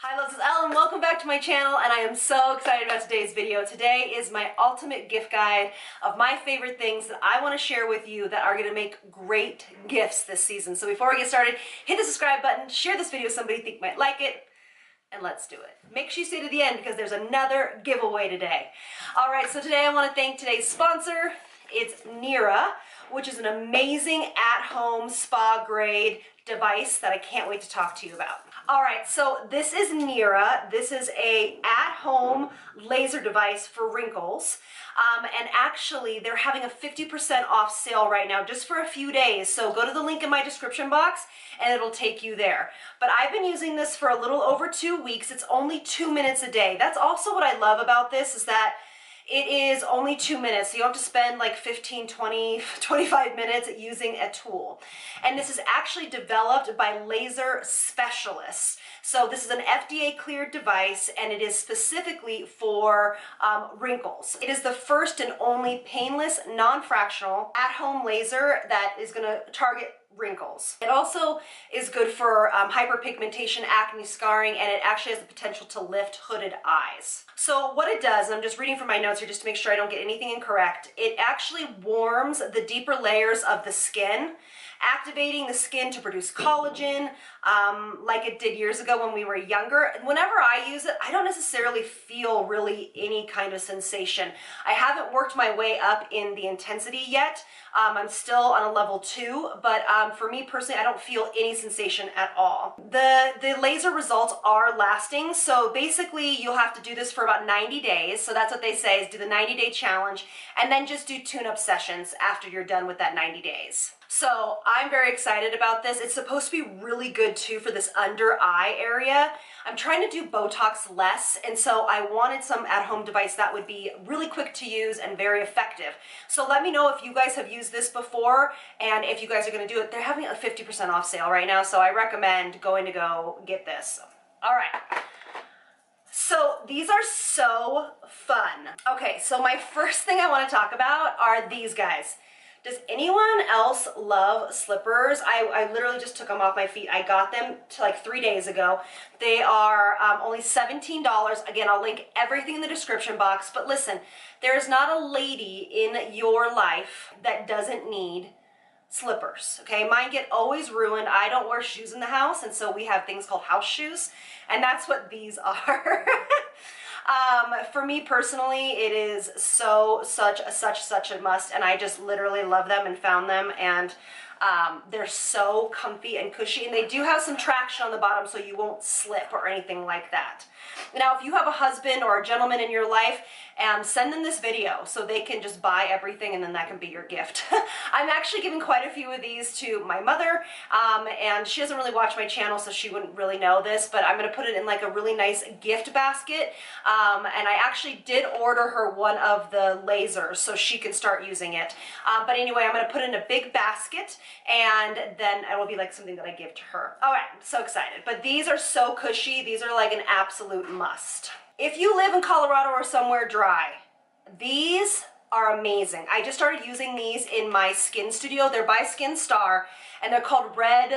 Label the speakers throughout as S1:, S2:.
S1: Hi, this is Elle and welcome back to my channel, and I am so excited about today's video. Today is my ultimate gift guide of my favorite things that I want to share with you that are going to make great gifts this season. So before we get started, hit the subscribe button, share this video with somebody you think might like it, and let's do it. Make sure you stay to the end because there's another giveaway today. All right, so today I want to thank today's sponsor. It's NIRA, which is an amazing at-home spa-grade device that I can't wait to talk to you about. All right, so this is NIRA. This is a at-home laser device for wrinkles. And actually, they're having a 50% off sale right now just for a few days. So go to the link in my description box and it'll take you there. But I've been using this for a little over 2 weeks. It's only 2 minutes a day. That's also what I love about this is that it is only 2 minutes, so you don't have to spend like 15, 20, 25 minutes using a tool. And this is actually developed by laser specialists. So this is an FDA cleared device and it is specifically for wrinkles. It is the first and only painless, non-fractional, at-home laser that is gonna target wrinkles. It also is good for hyperpigmentation, acne, scarring, and it actually has the potential to lift hooded eyes. So what it does, and I'm just reading from my notes here just to make sure I don't get anything incorrect, it actually warms the deeper layers of the skin, activating the skin to produce collagen, like it did years ago when we were younger. Whenever I use it, I don't necessarily feel really any kind of sensation. I haven't worked my way up in the intensity yet. I'm still on a level 2, but for me personally, I don't feel any sensation at all. The laser results are lasting, so basically you'll have to do this for about 90 days. So that's what they say is do the 90-day challenge and then just do tune-up sessions after you're done with that 90 days. So I'm very excited about this. It's supposed to be really good too for this under eye area. I'm trying to do Botox less, and so I wanted some at-home device that would be really quick to use and very effective. So let me know if you guys have used this before and if you guys are gonna do it. They're having a 50% off sale right now, so I recommend going to go get this. All right. So these are so fun. Okay, so my first thing I want to talk about are these guys. Does anyone else love slippers? I literally just took them off my feet. I got them to like 3 days ago. They are only $17. Again, I'll link everything in the description box. But listen, there is not a lady in your life that doesn't need slippers, okay? Mine get always ruined. I don't wear shoes in the house, and so we have things called house shoes, and that's what these are. For me personally, it is such a must, and I just literally love them and found them, and they're so comfy and cushy, and they do have some traction on the bottom so you won't slip or anything like that. Now, if you have a husband or a gentleman in your life, send them this video so they can just buy everything and then that can be your gift. I'm actually giving quite a few of these to my mother, and she doesn't really watch my channel, so she wouldn't really know this, but I'm going to put it in like a really nice gift basket, and I actually did order her one of the lasers so she can start using it. But anyway, I'm going to put it in a big basket, and then it will be like something that I give to her. All right, I'm so excited. But these are so cushy. These are like an absolute must. If you live in Colorado or somewhere dry, these are amazing. I just started using these in my skin studio. They're by Skin Star, and they're called Ready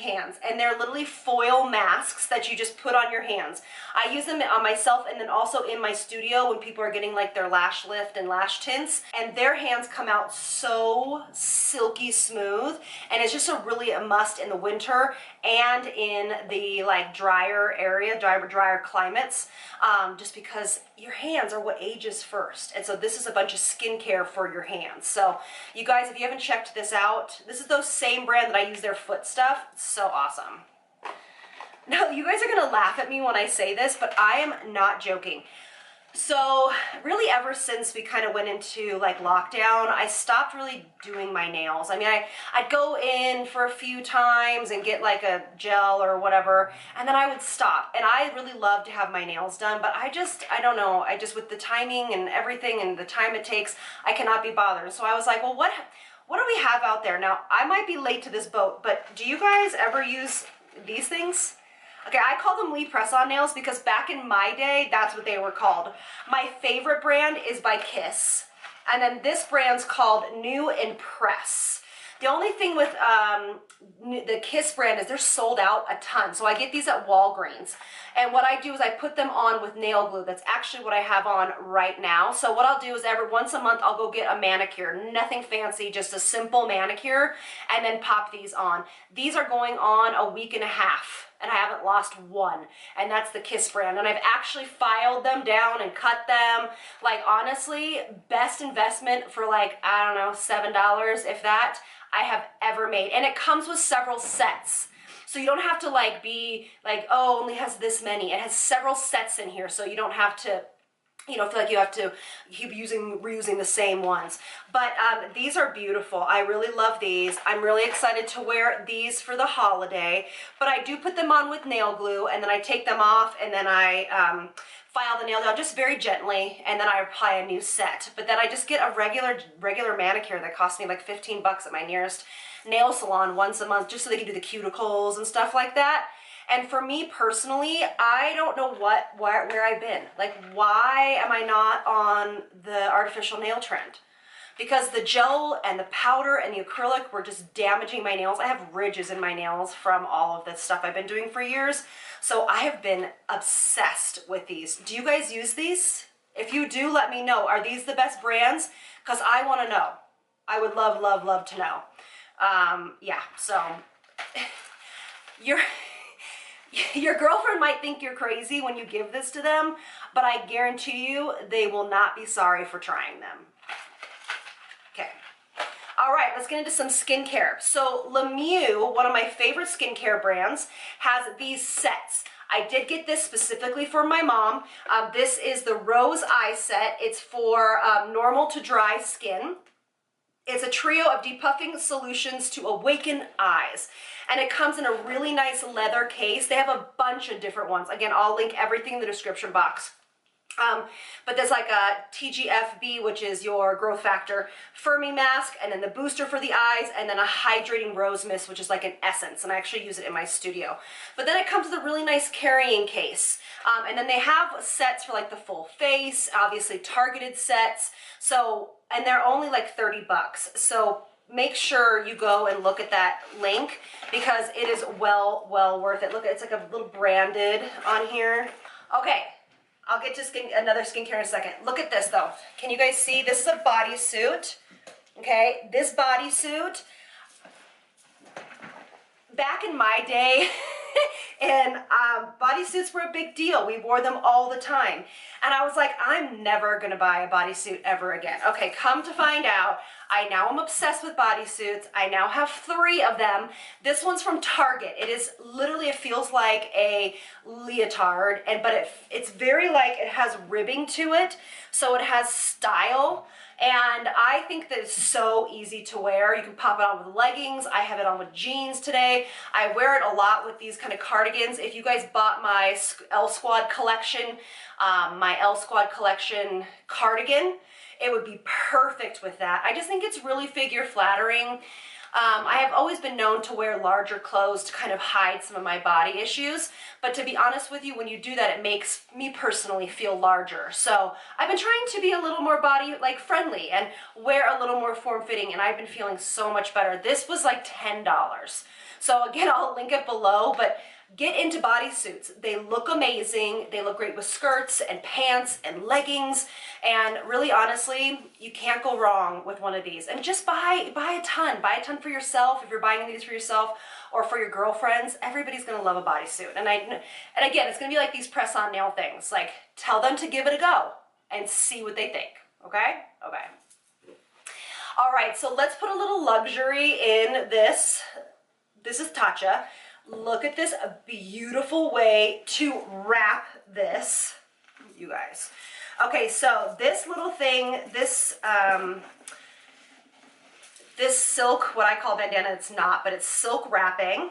S1: Hands, and they're literally foil masks that you just put on your hands. I use them on myself and then also in my studio when people are getting like their lash lift and lash tints, and their hands come out so silky smooth, and it's just really a must in the winter and in the like drier area, drier climates, just because your hands are what ages first. And so this is a bunch of skincare for your hands. So you guys, if you haven't checked this out, this is the same brand that I use their foot stuff. It's so awesome. Now, you guys are gonna laugh at me when I say this, but I am not joking. So really ever since we kind of went into like lockdown, I stopped really doing my nails. I mean, I'd go in for a few times and get like a gel or whatever, and then I would stop. And I really love to have my nails done, but I don't know, with the timing and everything and the time it takes, I cannot be bothered. So I was like, well, what do we have out there? Now, I might be late to this boat, but do you guys ever use these things? Okay, I call them Lee press-on nails because back in my day, that's what they were called. My favorite brand is by Kiss, and then this brand's called New and Press. The only thing with the Kiss brand is they're sold out a ton. So I get these at Walgreens. And what I do is I put them on with nail glue. That's actually what I have on right now. So what I'll do is every once a month, I'll go get a manicure. Nothing fancy, just a simple manicure, and then pop these on. These are going on a week and a half, and I haven't lost one. And that's the Kiss brand. And I've actually filed them down and cut them. Like, honestly, best investment for like, I don't know, $7, if that, I have ever made. And it comes with several sets. So you don't have to like be like, oh, only has this many. It has several sets in here, so you don't have to, you know, feel like you have to keep reusing the same ones. But these are beautiful. I really love these. I'm really excited to wear these for the holiday. But I do put them on with nail glue, and then I take them off, and then I file the nail down just very gently, and then I apply a new set. But then I just get a regular manicure that costs me like 15 bucks at my nearest nail salon once a month, just so they can do the cuticles and stuff like that. And for me personally, I don't know where I've been. Like, why am I not on the artificial nail trend? Because the gel and the powder and the acrylic were just damaging my nails. I have ridges in my nails from all of this stuff I've been doing for years. So I have been obsessed with these. Do you guys use these? If you do, let me know. Are these the best brands? Because I want to know. I would love, love, love to know. Yeah, so your girlfriend might think you're crazy when you give this to them, but I guarantee you they will not be sorry for trying them. Okay. All right, let's get into some skincare. So Lemieux, one of my favorite skincare brands, has these sets. I did get this specifically for my mom. This is the Rose Eye Set. It's for normal to dry skin. It's a trio of depuffing solutions to awaken eyes. And it comes in a really nice leather case. They have a bunch of different ones. Again, I'll link everything in the description box. But there's like a TGFB, which is your growth factor firming mask, and then the booster for the eyes, and then a hydrating rose mist, which is like an essence, and I actually use it in my studio. But then it comes with a really nice carrying case. And then they have sets for like the full face, obviously targeted sets. So, and they're only like 30 bucks. So make sure you go and look at that link, because it is well worth it. Look, it's like a little branded on here. Okay. I'll get to another skincare in a second. Look at this though. Can you guys see? This is a bodysuit. Okay, this bodysuit, back in my day, and bodysuits were a big deal. We wore them all the time. And I was like, I'm never gonna buy a bodysuit ever again. Okay, come to find out, I now am obsessed with bodysuits. I now have 3 of them. This one's from Target. It is literally, it feels like a leotard, but it's very like, it has ribbing to it, so it has style. And I think that it's so easy to wear. You can pop it on with leggings. I have it on with jeans today. I wear it a lot with these kind of cardigans. If you guys bought my Elle Squad collection, cardigan, it would be perfect with that. I just think it's really figure flattering. I have always been known to wear larger clothes to kind of hide some of my body issues, but to be honest with you, when you do that, it makes me personally feel larger. So I've been trying to be a little more body like friendly and wear a little more form-fitting, and I've been feeling so much better. This was like $10. So again, I'll link it below, but get into bodysuits. They look amazing. They look great with skirts and pants and leggings. And really, honestly, you can't go wrong with one of these. And just buy a ton. Buy a ton for yourself if you're buying these for yourself, or for your girlfriends. Everybody's gonna love a bodysuit. And again, it's gonna be like these press-on nail things. Like, tell them to give it a go and see what they think. Okay? Okay. All right, so let's put a little luxury in this. This is Tatcha. Look at this, a beautiful way to wrap this, you guys. Okay, so this little thing, this silk, what I call bandana, it's not, but it's silk wrapping,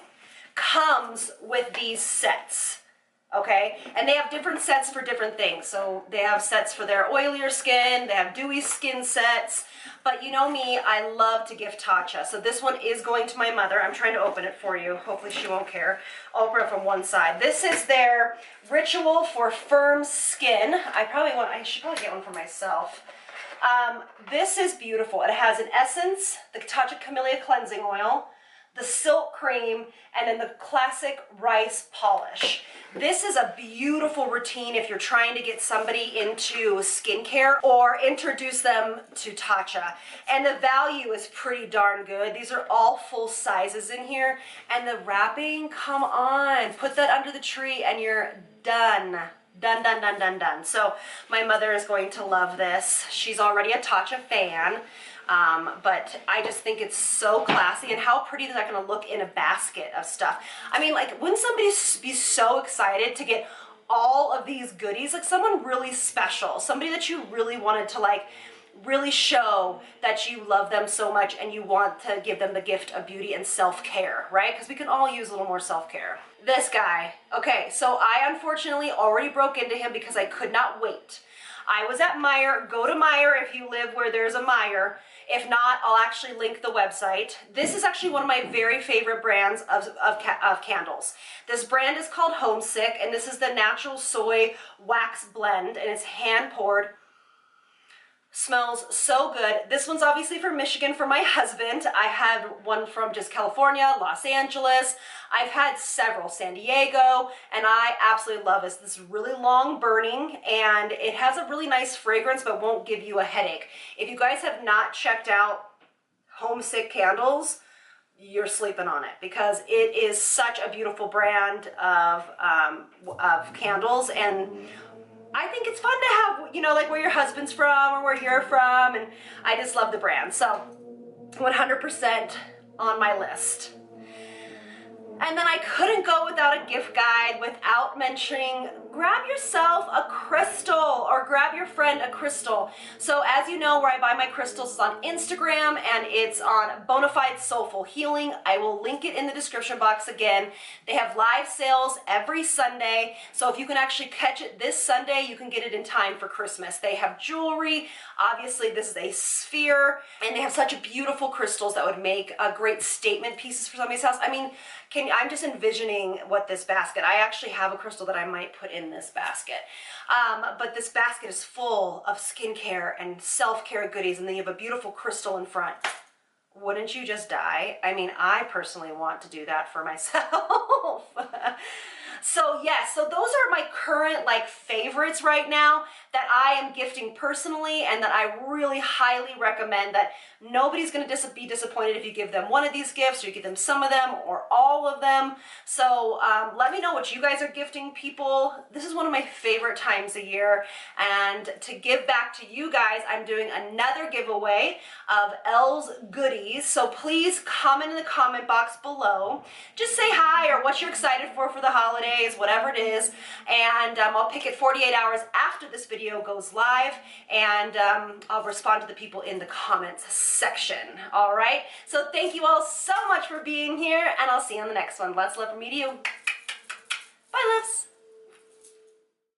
S1: comes with these sets. Okay, and they have different sets for different things. So they have sets for their oilier skin, they have dewy skin sets, but you know me, I love to gift Tatcha. So this one is going to my mother. I'm trying to open it for you. Hopefully she won't care. I'll open it from one side. This is their Ritual for Firm Skin. I should probably get one for myself. This is beautiful. It has an essence, the Tatcha Camellia cleansing oil, the silk cream, and then the classic rice polish. This is a beautiful routine if you're trying to get somebody into skincare or introduce them to Tatcha. And the value is pretty darn good. These are all full sizes in here. And the wrapping, come on, put that under the tree and you're done. Done, done, done, done, done. So my mother is going to love this. She's already a Tatcha fan. But I just think it's so classy, and how pretty is that going to look in a basket of stuff. I mean, like, wouldn't somebody be so excited to get all of these goodies? Like someone really special, somebody that you really wanted to like really show that you love them so much and you want to give them the gift of beauty and self-care, right? Because we can all use a little more self-care. This guy, okay, so I unfortunately already broke into him because I could not wait. I was at Meijer. Go to Meijer if you live where there's a Meijer. If not, I'll actually link the website. This is actually one of my very favorite brands of candles. This brand is called Homesick, and this is the natural soy wax blend, and it's hand poured. Smells so good. This one's obviously from Michigan for my husband. I had one from just California, Los Angeles. I've had several, San Diego, and I absolutely love this. This is really long burning, and it has a really nice fragrance, but won't give you a headache. If you guys have not checked out Homesick candles, you're sleeping on it, because it is such a beautiful brand of candles. And I think it's fun to have, you know, like where your husband's from or where you're from, and I just love the brand. So 100% on my list. And then I couldn't go without a gift guide without mentioning, grab yourself a crystal or grab your friend a crystal. So as you know, where I buy my crystals is on Instagram, and it's on Bonafide Soulful Healing. I will link it in the description box again. They have live sales every Sunday. So if you can actually catch it this Sunday, you can get it in time for Christmas. They have jewelry. Obviously, this is a sphere, and they have such beautiful crystals that would make great statement pieces for somebody's house. I mean, I'm just envisioning what this basket, I actually have a crystal that I might put in this basket. But this basket is full of skincare and self-care goodies, and then you have a beautiful crystal in front. Wouldn't you just die? I mean, I personally want to do that for myself. So yes, so those are my current like favorites right now that I am gifting personally, and that I really highly recommend. That nobody's going to be disappointed if you give them one of these gifts, or you give them some of them or all of them. So let me know what you guys are gifting people. This is one of my favorite times a year, and to give back to you guys, I'm doing another giveaway of Elle's goodies. So please comment in the comment box below. Just say hi or what you're excited for the holidays, whatever it is, and I'll pick it 48 hours after this video goes live, and I'll respond to the people in the comments section. All right, so thank you all so much for being here, and I'll see you on the next one. Lots of love from me to you. Bye, loves.